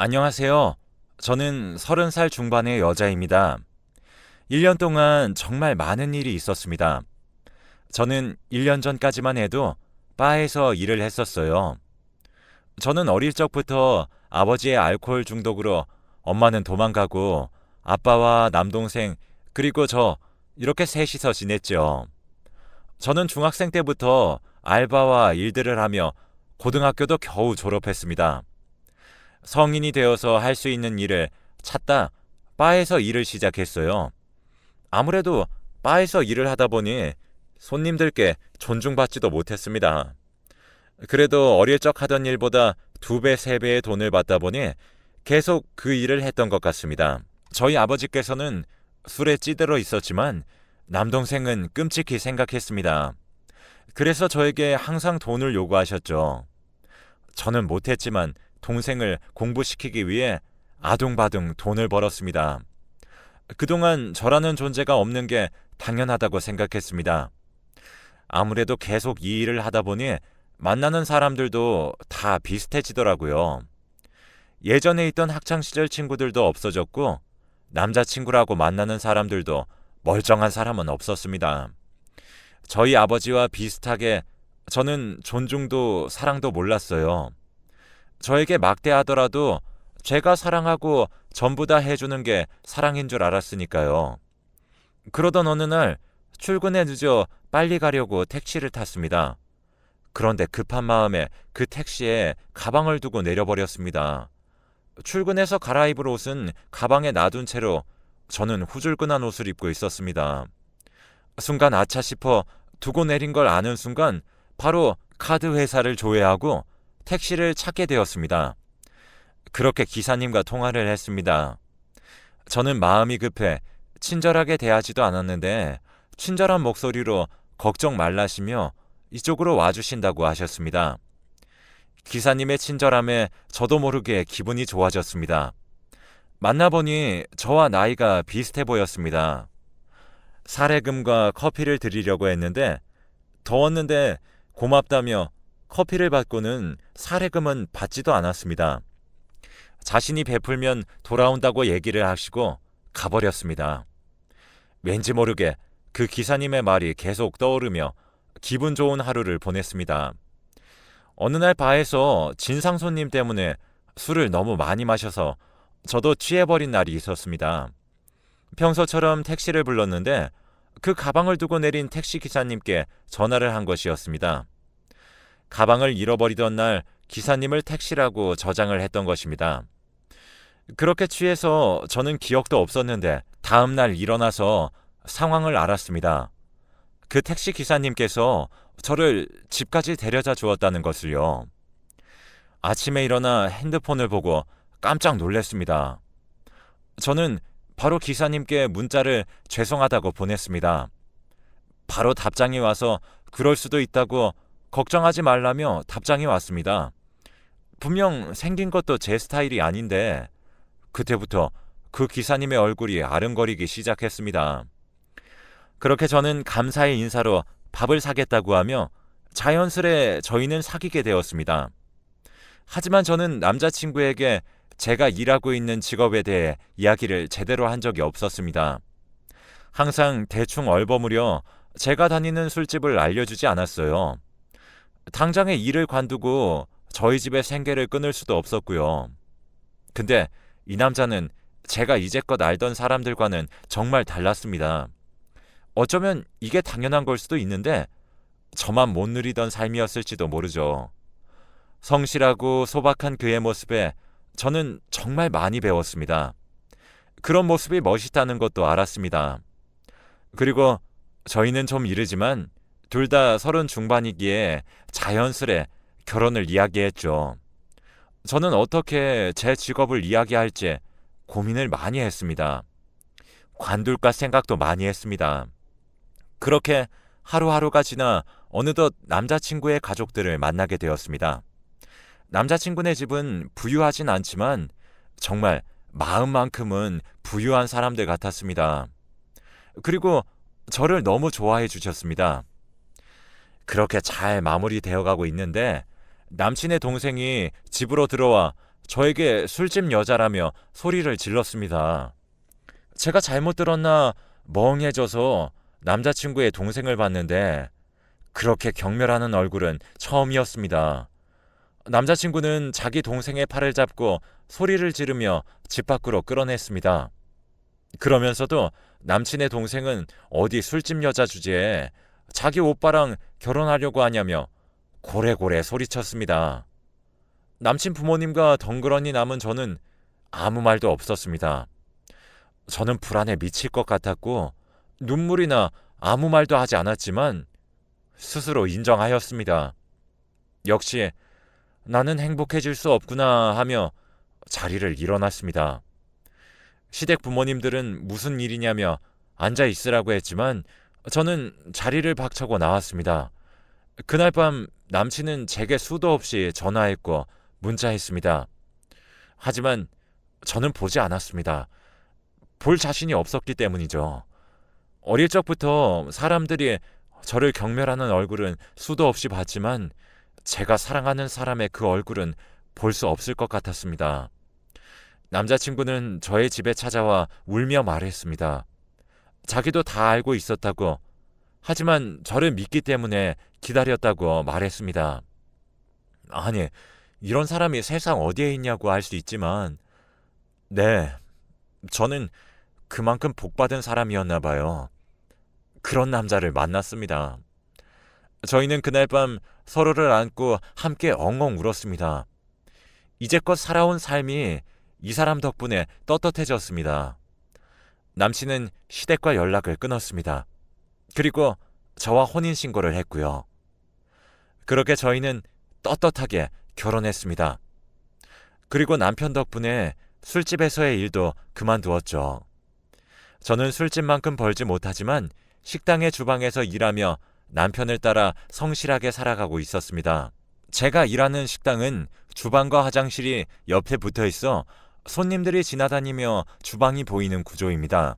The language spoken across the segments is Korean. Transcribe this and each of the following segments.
안녕하세요. 저는 30살 중반의 여자입니다. 1년 동안 정말 많은 일이 있었습니다. 저는 1년 전까지만 해도 바에서 일을 했었어요. 저는 어릴 적부터 아버지의 알코올 중독으로 엄마는 도망가고 아빠와 남동생 그리고 저 이렇게 셋이서 지냈죠. 저는 중학생 때부터 알바와 일들을 하며 고등학교도 겨우 졸업했습니다. 성인이 되어서 할 수 있는 일을 찾다 바에서 일을 시작했어요. 아무래도 바에서 일을 하다 보니 손님들께 존중받지도 못했습니다. 그래도 어릴 적 하던 일보다 2배, 3배의 돈을 받다 보니 계속 그 일을 했던 것 같습니다. 저희 아버지께서는 술에 찌들어 있었지만 남동생은 끔찍히 생각했습니다. 그래서 저에게 항상 돈을 요구하셨죠. 저는 못했지만 동생을 공부시키기 위해 아둥바둥 돈을 벌었습니다. 그동안 저라는 존재가 없는 게 당연하다고 생각했습니다. 아무래도 계속 이 일을 하다 보니 만나는 사람들도 다 비슷해지더라고요. 예전에 있던 학창시절 친구들도 없어졌고 남자친구라고 만나는 사람들도 멀쩡한 사람은 없었습니다. 저희 아버지와 비슷하게 저는 존중도 사랑도 몰랐어요. 저에게 막대하더라도 제가 사랑하고 전부 다 해주는 게 사랑인 줄 알았으니까요. 그러던 어느 날 출근에 늦어 빨리 가려고 택시를 탔습니다. 그런데 급한 마음에 그 택시에 가방을 두고 내려버렸습니다. 출근해서 갈아입을 옷은 가방에 놔둔 채로 저는 후줄근한 옷을 입고 있었습니다. 순간 아차 싶어 두고 내린 걸 아는 순간 바로 카드 회사를 조회하고 택시를 찾게 되었습니다. 그렇게 기사님과 통화를 했습니다. 저는 마음이 급해 친절하게 대하지도 않았는데 친절한 목소리로 걱정 말라시며 이쪽으로 와주신다고 하셨습니다. 기사님의 친절함에 저도 모르게 기분이 좋아졌습니다. 만나보니 저와 나이가 비슷해 보였습니다. 사례금과 커피를 드리려고 했는데 더웠는데 고맙다며 커피를 받고는 사례금은 받지도 않았습니다. 자신이 베풀면 돌아온다고 얘기를 하시고 가버렸습니다. 왠지 모르게 그 기사님의 말이 계속 떠오르며 기분 좋은 하루를 보냈습니다. 어느 날 바에서 진상 손님 때문에 술을 너무 많이 마셔서 저도 취해버린 날이 있었습니다. 평소처럼 택시를 불렀는데 그 가방을 두고 내린 택시 기사님께 전화를 한 것이었습니다. 가방을 잃어버리던 날 기사님을 택시라고 저장을 했던 것입니다. 그렇게 취해서 저는 기억도 없었는데 다음 날 일어나서 상황을 알았습니다. 그 택시 기사님께서 저를 집까지 데려다 주었다는 것을요. 아침에 일어나 핸드폰을 보고 깜짝 놀랐습니다. 저는 바로 기사님께 문자를 죄송하다고 보냈습니다. 바로 답장이 와서 그럴 수도 있다고 걱정하지 말라며 답장이 왔습니다. 분명 생긴 것도 제 스타일이 아닌데 그때부터 그 기사님의 얼굴이 아른거리기 시작했습니다. 그렇게 저는 감사의 인사로 밥을 사겠다고 하며 자연스레 저희는 사귀게 되었습니다. 하지만 저는 남자친구에게 제가 일하고 있는 직업에 대해 이야기를 제대로 한 적이 없었습니다. 항상 대충 얼버무려 제가 다니는 술집을 알려주지 않았어요. 당장에 일을 관두고 저희 집의 생계를 끊을 수도 없었고요. 근데 이 남자는 제가 이제껏 알던 사람들과는 정말 달랐습니다. 어쩌면 이게 당연한 걸 수도 있는데 저만 못 누리던 삶이었을지도 모르죠. 성실하고 소박한 그의 모습에 저는 정말 많이 배웠습니다. 그런 모습이 멋있다는 것도 알았습니다. 그리고 저희는 좀 이르지만 둘 다 30 중반이기에 자연스레 결혼을 이야기했죠. 저는 어떻게 제 직업을 이야기할지 고민을 많이 했습니다. 관둘까 생각도 많이 했습니다. 그렇게 하루하루가 지나 어느덧 남자친구의 가족들을 만나게 되었습니다. 남자친구네 집은 부유하진 않지만 정말 마음만큼은 부유한 사람들 같았습니다. 그리고 저를 너무 좋아해 주셨습니다. 그렇게 잘 마무리되어 가고 있는데 남친의 동생이 집으로 들어와 저에게 술집 여자라며 소리를 질렀습니다. 제가 잘못 들었나 멍해져서 남자친구의 동생을 봤는데 그렇게 경멸하는 얼굴은 처음이었습니다. 남자친구는 자기 동생의 팔을 잡고 소리를 지르며 집 밖으로 끌어냈습니다. 그러면서도 남친의 동생은 어디 술집 여자 주제에 자기 오빠랑 결혼하려고 하냐며 고래고래 소리쳤습니다. 남친 부모님과 덩그러니 남은 저는 아무 말도 없었습니다. 저는 불안에 미칠 것 같았고 눈물이 나 아무 말도 하지 않았지만 스스로 인정하였습니다. 역시 나는 행복해질 수 없구나 하며 자리를 일어났습니다. 시댁 부모님들은 무슨 일이냐며 앉아 있으라고 했지만 저는 자리를 박차고 나왔습니다. 그날 밤 남친은 제게 수도 없이 전화했고 문자했습니다. 하지만 저는 보지 않았습니다. 볼 자신이 없었기 때문이죠. 어릴 적부터 사람들이 저를 경멸하는 얼굴은 수도 없이 봤지만 제가 사랑하는 사람의 그 얼굴은 볼 수 없을 것 같았습니다. 남자친구는 저의 집에 찾아와 울며 말했습니다. 자기도 다 알고 있었다고, 하지만 저를 믿기 때문에 기다렸다고 말했습니다. 아니, 이런 사람이 세상 어디에 있냐고 할 수 있지만, 네, 저는 그만큼 복받은 사람이었나 봐요. 그런 남자를 만났습니다. 저희는 그날 밤 서로를 안고 함께 엉엉 울었습니다. 이제껏 살아온 삶이 이 사람 덕분에 떳떳해졌습니다. 남친은 시댁과 연락을 끊었습니다. 그리고 저와 혼인신고를 했고요. 그렇게 저희는 떳떳하게 결혼했습니다. 그리고 남편 덕분에 술집에서의 일도 그만두었죠. 저는 술집만큼 벌지 못하지만 식당의 주방에서 일하며 남편을 따라 성실하게 살아가고 있었습니다. 제가 일하는 식당은 주방과 화장실이 옆에 붙어 있어 손님들이 지나다니며 주방이 보이는 구조입니다.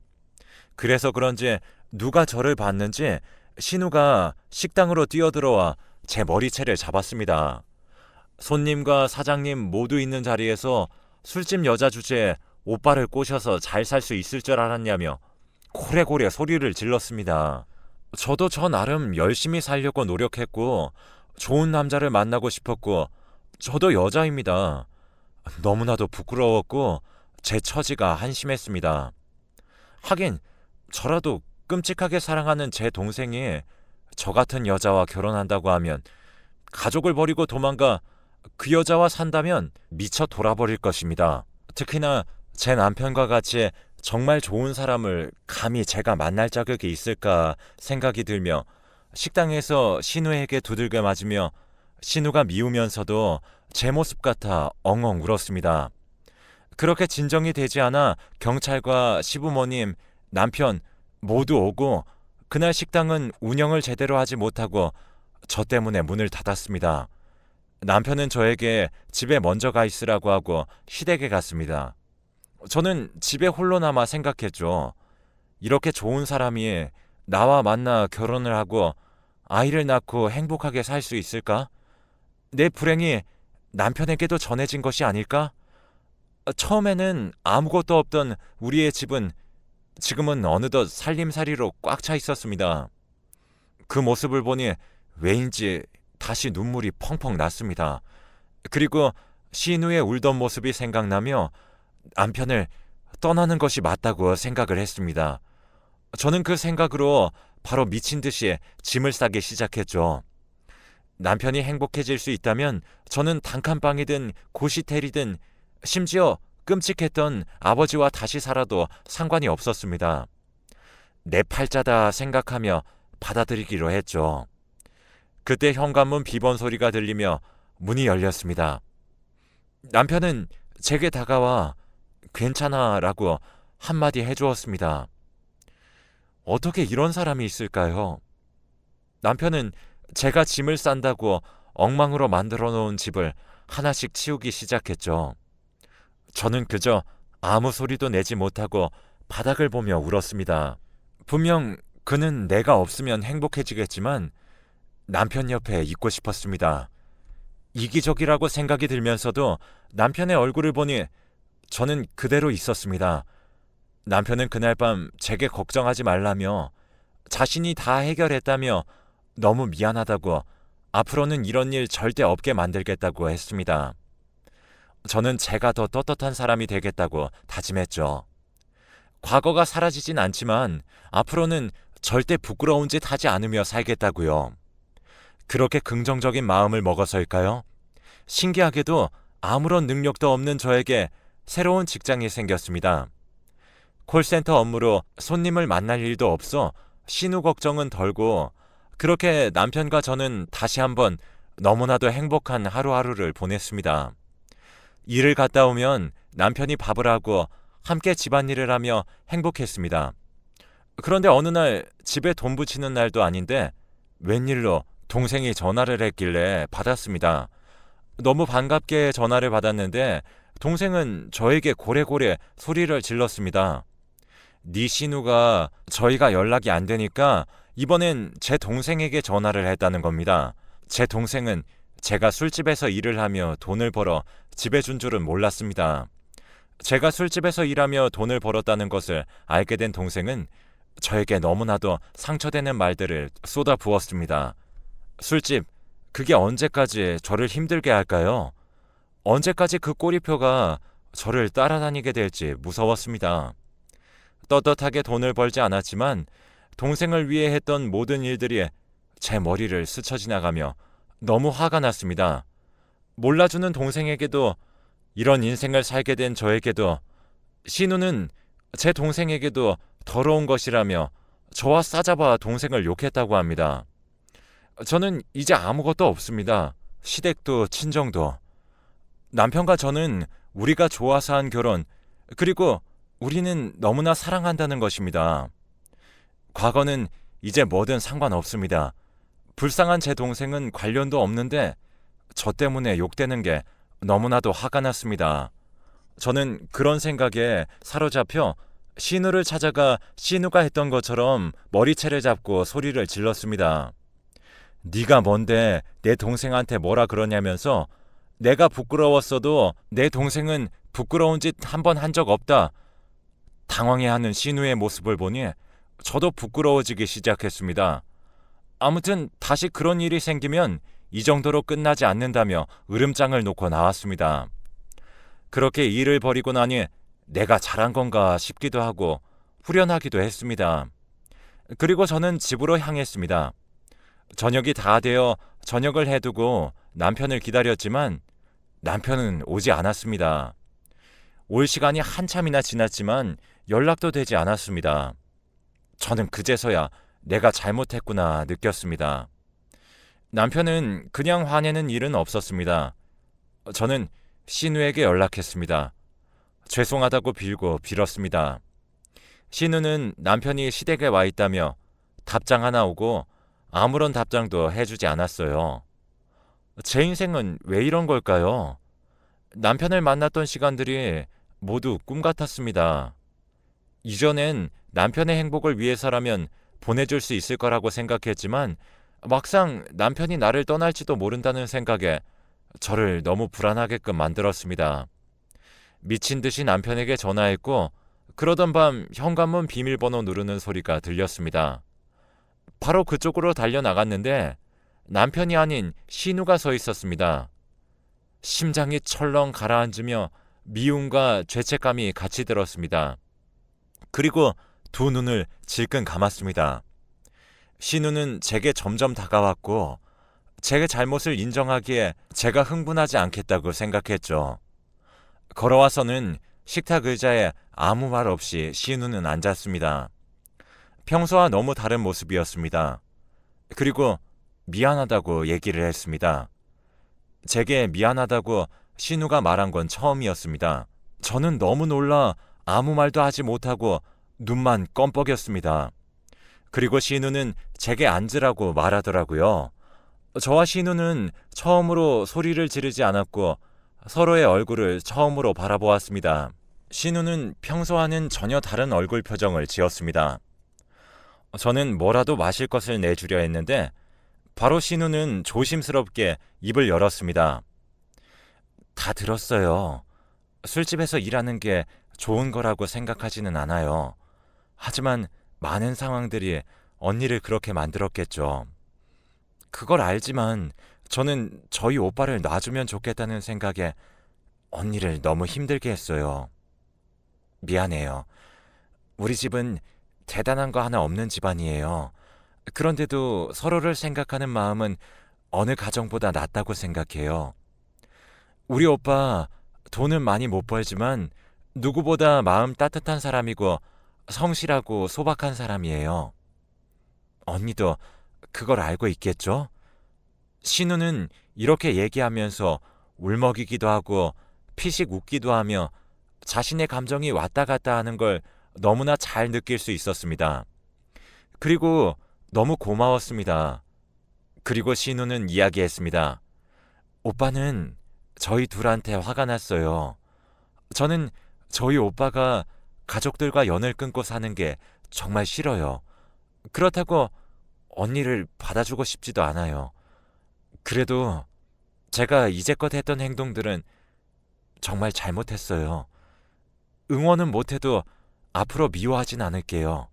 그래서 그런지 누가 저를 봤는지 신우가 식당으로 뛰어들어와 제 머리채를 잡았습니다. 손님과 사장님 모두 있는 자리에서 술집 여자 주제에 오빠를 꼬셔서 잘 살 수 있을 줄 알았냐며 고래고래 소리를 질렀습니다. 저도 저 나름 열심히 살려고 노력했고 좋은 남자를 만나고 싶었고 저도 여자입니다. 너무나도 부끄러웠고 제 처지가 한심했습니다. 하긴 저라도 끔찍하게 사랑하는 제 동생이 저 같은 여자와 결혼한다고 하면 가족을 버리고 도망가 그 여자와 산다면 미쳐 돌아버릴 것입니다. 특히나 제 남편과 같이 정말 좋은 사람을 감히 제가 만날 자격이 있을까 생각이 들며 식당에서 신우에게 두들겨 맞으며 신우가 미우면서도 제 모습 같아 엉엉 울었습니다. 그렇게 진정이 되지 않아 경찰과 시부모님, 남편 모두 오고 그날 식당은 운영을 제대로 하지 못하고 저 때문에 문을 닫았습니다. 남편은 저에게 집에 먼저 가 있으라고 하고 시댁에 갔습니다. 저는 집에 홀로 남아 생각했죠. 이렇게 좋은 사람이 나와 만나 결혼을 하고 아이를 낳고 행복하게 살 수 있을까? 내 불행이 남편에게도 전해진 것이 아닐까? 처음에는 아무것도 없던 우리의 집은 지금은 어느덧 살림살이로 꽉 차 있었습니다. 그 모습을 보니 왜인지 다시 눈물이 펑펑 났습니다. 그리고 신우의 울던 모습이 생각나며 남편을 떠나는 것이 맞다고 생각을 했습니다. 저는 그 생각으로 바로 미친 듯이 짐을 싸기 시작했죠. 남편이 행복해질 수 있다면 저는 단칸방이든 고시텔이든 심지어 끔찍했던 아버지와 다시 살아도 상관이 없었습니다. 내 팔자다 생각하며 받아들이기로 했죠. 그때 현관문 비번 소리가 들리며 문이 열렸습니다. 남편은 제게 다가와 괜찮아 라고 한마디 해주었습니다. 어떻게 이런 사람이 있을까요? 남편은 제가 짐을 싼다고 엉망으로 만들어 놓은 집을 하나씩 치우기 시작했죠. 저는 그저 아무 소리도 내지 못하고 바닥을 보며 울었습니다. 분명 그는 내가 없으면 행복해지겠지만 남편 옆에 있고 싶었습니다. 이기적이라고 생각이 들면서도 남편의 얼굴을 보니 저는 그대로 있었습니다. 남편은 그날 밤 제게 걱정하지 말라며 자신이 다 해결했다며 너무 미안하다고 앞으로는 이런 일 절대 없게 만들겠다고 했습니다. 저는 제가 더 떳떳한 사람이 되겠다고 다짐했죠. 과거가 사라지진 않지만 앞으로는 절대 부끄러운 짓 하지 않으며 살겠다고요. 그렇게 긍정적인 마음을 먹어서일까요? 신기하게도 아무런 능력도 없는 저에게 새로운 직장이 생겼습니다. 콜센터 업무로 손님을 만날 일도 없어 신우 걱정은 덜고 그렇게 남편과 저는 다시 한번 너무나도 행복한 하루하루를 보냈습니다. 일을 갔다 오면 남편이 밥을 하고 함께 집안일을 하며 행복했습니다. 그런데 어느 날 집에 돈 붙이는 날도 아닌데 웬일로 동생이 전화를 했길래 받았습니다. 너무 반갑게 전화를 받았는데 동생은 저에게 고래고래 소리를 질렀습니다. 네 신우가 저희가 연락이 안 되니까 이번엔 제 동생에게 전화를 했다는 겁니다. 제 동생은 제가 술집에서 일을 하며 돈을 벌어 집에 준 줄은 몰랐습니다. 제가 술집에서 일하며 돈을 벌었다는 것을 알게 된 동생은 저에게 너무나도 상처되는 말들을 쏟아부었습니다. 술집, 그게 언제까지 저를 힘들게 할까요? 언제까지 그 꼬리표가 저를 따라다니게 될지 무서웠습니다. 떳떳하게 돈을 벌지 않았지만 동생을 위해 했던 모든 일들이 제 머리를 스쳐 지나가며 너무 화가 났습니다. 몰라주는 동생에게도 이런 인생을 살게 된 저에게도 신우는 제 동생에게도 더러운 것이라며 저와 싸잡아 동생을 욕했다고 합니다. 저는 이제 아무것도 없습니다. 시댁도 친정도. 남편과 저는 우리가 좋아서 한 결혼, 그리고 우리는 너무나 사랑한다는 것입니다. 과거는 이제 뭐든 상관없습니다. 불쌍한 제 동생은 관련도 없는데 저 때문에 욕되는 게 너무나도 화가 났습니다. 저는 그런 생각에 사로잡혀 신우를 찾아가 신우가 했던 것처럼 머리채를 잡고 소리를 질렀습니다. 네가 뭔데 내 동생한테 뭐라 그러냐면서 내가 부끄러웠어도 내 동생은 부끄러운 짓 한 번 한 적 없다. 당황해하는 신우의 모습을 보니 저도 부끄러워지기 시작했습니다. 아무튼 다시 그런 일이 생기면 이 정도로 끝나지 않는다며 으름장을 놓고 나왔습니다. 그렇게 일을 벌이고 나니 내가 잘한 건가 싶기도 하고 후련하기도 했습니다. 그리고 저는 집으로 향했습니다. 저녁이 다 되어 저녁을 해두고 남편을 기다렸지만 남편은 오지 않았습니다. 올 시간이 한참이나 지났지만 연락도 되지 않았습니다. 저는 그제서야 내가 잘못했구나 느꼈습니다. 남편은 그냥 화내는 일은 없었습니다. 저는 신우에게 연락했습니다. 죄송하다고 빌었습니다. 신우는 남편이 시댁에 와 있다며 답장 하나 오고 아무런 답장도 해주지 않았어요. 제 인생은 왜 이런 걸까요? 남편을 만났던 시간들이 모두 꿈 같았습니다. 이전엔 남편의 행복을 위해서라면 보내줄 수 있을 거라고 생각했지만 막상 남편이 나를 떠날지도 모른다는 생각에 저를 너무 불안하게끔 만들었습니다. 미친 듯이 남편에게 전화했고 그러던 밤 현관문 비밀번호 누르는 소리가 들렸습니다. 바로 그쪽으로 달려나갔는데 남편이 아닌 신우가 서 있었습니다. 심장이 철렁 가라앉으며 미움과 죄책감이 같이 들었습니다. 그리고 두 눈을 질끈 감았습니다. 신우는 제게 점점 다가왔고 제 잘못을 인정하기에 제가 흥분하지 않겠다고 생각했죠. 걸어와서는 식탁 의자에 아무 말 없이 신우는 앉았습니다. 평소와 너무 다른 모습이었습니다. 그리고 미안하다고 얘기를 했습니다. 제게 미안하다고 신우가 말한 건 처음이었습니다. 저는 너무 놀라 아무 말도 하지 못하고 눈만 껌뻑였습니다. 그리고 신우는 제게 앉으라고 말하더라고요. 저와 신우는 처음으로 소리를 지르지 않았고 서로의 얼굴을 처음으로 바라보았습니다. 신우는 평소와는 전혀 다른 얼굴 표정을 지었습니다. 저는 뭐라도 마실 것을 내주려 했는데 바로 신우는 조심스럽게 입을 열었습니다. 다 들었어요. 술집에서 일하는 게 좋은 거라고 생각하지는 않아요. 하지만 많은 상황들이 언니를 그렇게 만들었겠죠. 그걸 알지만 저는 저희 오빠를 놔주면 좋겠다는 생각에 언니를 너무 힘들게 했어요. 미안해요. 우리 집은 대단한 거 하나 없는 집안이에요. 그런데도 서로를 생각하는 마음은 어느 가정보다 낫다고 생각해요. 우리 오빠 돈은 많이 못 벌지만 누구보다 마음 따뜻한 사람이고 성실하고 소박한 사람이에요. 언니도 그걸 알고 있겠죠? 신우는 이렇게 얘기하면서 울먹이기도 하고 피식 웃기도 하며 자신의 감정이 왔다 갔다 하는 걸 너무나 잘 느낄 수 있었습니다. 그리고 너무 고마웠습니다. 그리고 신우는 이야기했습니다. 오빠는 저희 둘한테 화가 났어요. 저는 저희 오빠가 가족들과 연을 끊고 사는 게 정말 싫어요. 그렇다고 언니를 받아주고 싶지도 않아요. 그래도 제가 이제껏 했던 행동들은 정말 잘못했어요. 응원은 못해도 앞으로 미워하진 않을게요.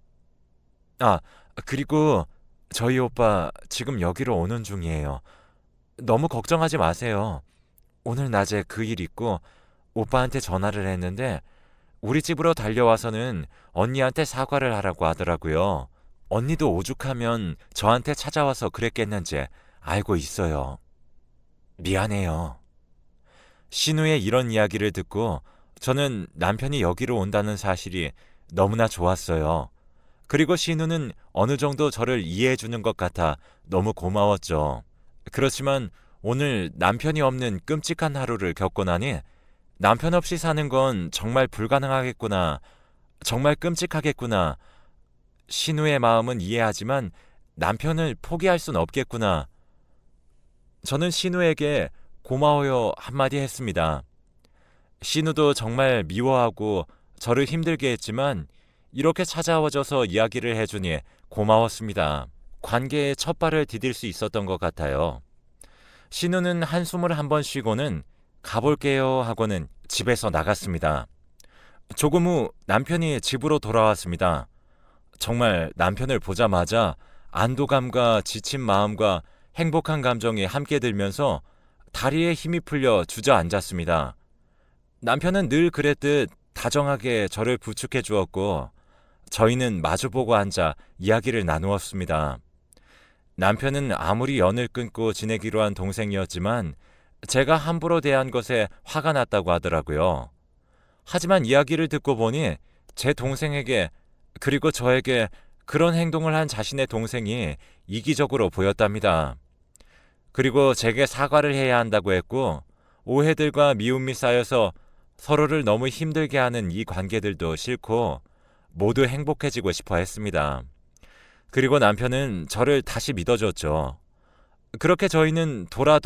아, 그리고 저희 오빠 지금 여기로 오는 중이에요. 너무 걱정하지 마세요. 오늘 낮에 그 일 있고 오빠한테 전화를 했는데 우리 집으로 달려와서는 언니한테 사과를 하라고 하더라고요. 언니도 오죽하면 저한테 찾아와서 그랬겠는지 알고 있어요. 미안해요. 신우의 이런 이야기를 듣고 저는 남편이 여기로 온다는 사실이 너무나 좋았어요. 그리고 신우는 어느 정도 저를 이해해 주는 것 같아 너무 고마웠죠. 그렇지만 오늘 남편이 없는 끔찍한 하루를 겪고 나니 남편 없이 사는 건 정말 불가능하겠구나. 정말 끔찍하겠구나. 신우의 마음은 이해하지만 남편을 포기할 순 없겠구나. 저는 신우에게 고마워요 한마디 했습니다. 신우도 정말 미워하고 저를 힘들게 했지만 이렇게 찾아와줘서 이야기를 해주니 고마웠습니다. 관계의 첫 발을 디딜 수 있었던 것 같아요. 신우는 한숨을 한번 쉬고는 가볼게요 하고는 집에서 나갔습니다. 조금 후 남편이 집으로 돌아왔습니다. 정말 남편을 보자마자 안도감과 지친 마음과 행복한 감정이 함께 들면서 다리에 힘이 풀려 주저앉았습니다. 남편은 늘 그랬듯 다정하게 저를 부축해 주었고 저희는 마주보고 앉아 이야기를 나누었습니다. 남편은 아무리 연을 끊고 지내기로 한 동생이었지만 제가 함부로 대한 것에 화가 났다고 하더라고요. 하지만 이야기를 듣고 보니 제 동생에게 그리고 저에게 그런 행동을 한 자신의 동생이 이기적으로 보였답니다. 그리고 제게 사과를 해야 한다고 했고 오해들과 미움이 쌓여서 서로를 너무 힘들게 하는 이 관계들도 싫고 모두 행복해지고 싶어 했습니다. 그리고 남편은 저를 다시 믿어줬죠. 그렇게 저희는 돌아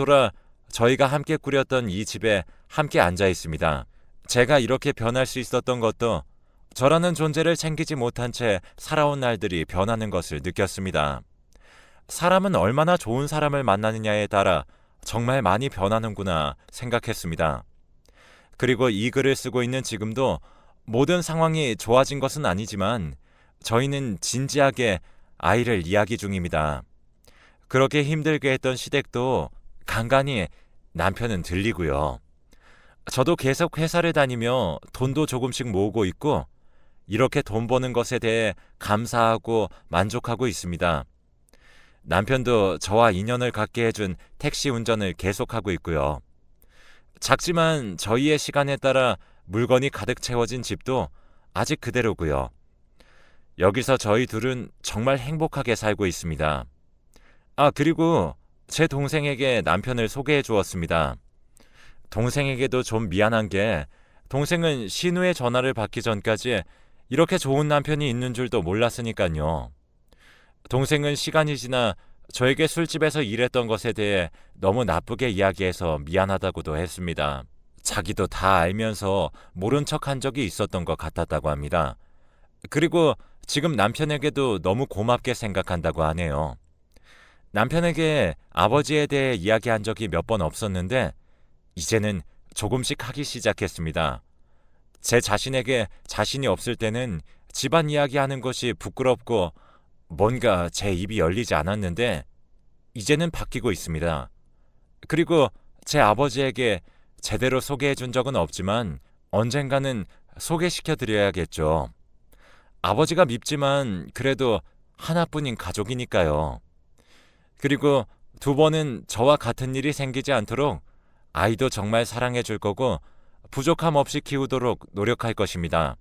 저희가 함께 꾸렸던 이 집에 함께 앉아 있습니다. 제가 이렇게 변할 수 있었던 것도 저라는 존재를 챙기지 못한 채 살아온 날들이 변하는 것을 느꼈습니다. 사람은 얼마나 좋은 사람을 만나느냐에 따라 정말 많이 변하는구나 생각했습니다. 그리고 이 글을 쓰고 있는 지금도 모든 상황이 좋아진 것은 아니지만 저희는 진지하게 아이를 이야기 중입니다. 그렇게 힘들게 했던 시댁도 간간히 남편은 들리고요. 저도 계속 회사를 다니며 돈도 조금씩 모으고 있고 이렇게 돈 버는 것에 대해 감사하고 만족하고 있습니다. 남편도 저와 인연을 갖게 해준 택시 운전을 계속하고 있고요. 작지만 저희의 시간에 따라 물건이 가득 채워진 집도 아직 그대로고요. 여기서 저희 둘은 정말 행복하게 살고 있습니다. 그리고 제 동생에게 남편을 소개해 주었습니다. 동생에게도 좀 미안한 게 동생은 신우의 전화를 받기 전까지 이렇게 좋은 남편이 있는 줄도 몰랐으니까요. 동생은 시간이 지나 저에게 술집에서 일했던 것에 대해 너무 나쁘게 이야기해서 미안하다고도 했습니다. 자기도 다 알면서 모른 척한 적이 있었던 것 같았다고 합니다. 그리고 지금 남편에게도 너무 고맙게 생각한다고 하네요. 남편에게 아버지에 대해 이야기한 적이 몇 번 없었는데 이제는 조금씩 하기 시작했습니다. 제 자신에게 자신이 없을 때는 집안 이야기하는 것이 부끄럽고 뭔가 제 입이 열리지 않았는데 이제는 바뀌고 있습니다. 그리고 제 아버지에게 제대로 소개해 준 적은 없지만 언젠가는 소개시켜 드려야겠죠. 아버지가 밉지만 그래도 하나뿐인 가족이니까요. 그리고 두 번은 저와 같은 일이 생기지 않도록 아이도 정말 사랑해 줄 거고 부족함 없이 키우도록 노력할 것입니다.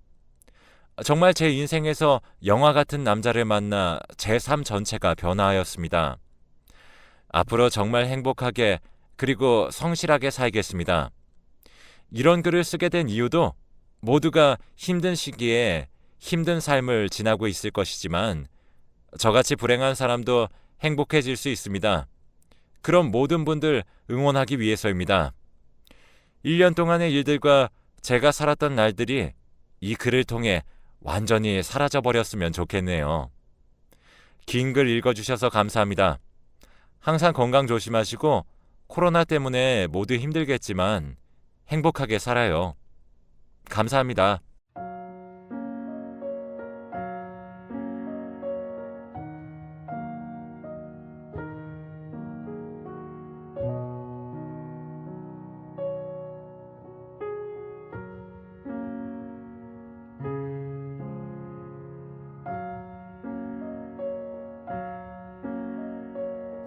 정말 제 인생에서 영화 같은 남자를 만나 제 삶 전체가 변화하였습니다. 앞으로 정말 행복하게 그리고 성실하게 살겠습니다. 이런 글을 쓰게 된 이유도 모두가 힘든 시기에 힘든 삶을 지나고 있을 것이지만 저같이 불행한 사람도 행복해질 수 있습니다. 그럼 모든 분들 응원하기 위해서입니다. 1년 동안의 일들과 제가 살았던 날들이 이 글을 통해 완전히 사라져버렸으면 좋겠네요. 긴 글 읽어주셔서 감사합니다. 항상 건강 조심하시고 코로나 때문에 모두 힘들겠지만 행복하게 살아요. 감사합니다.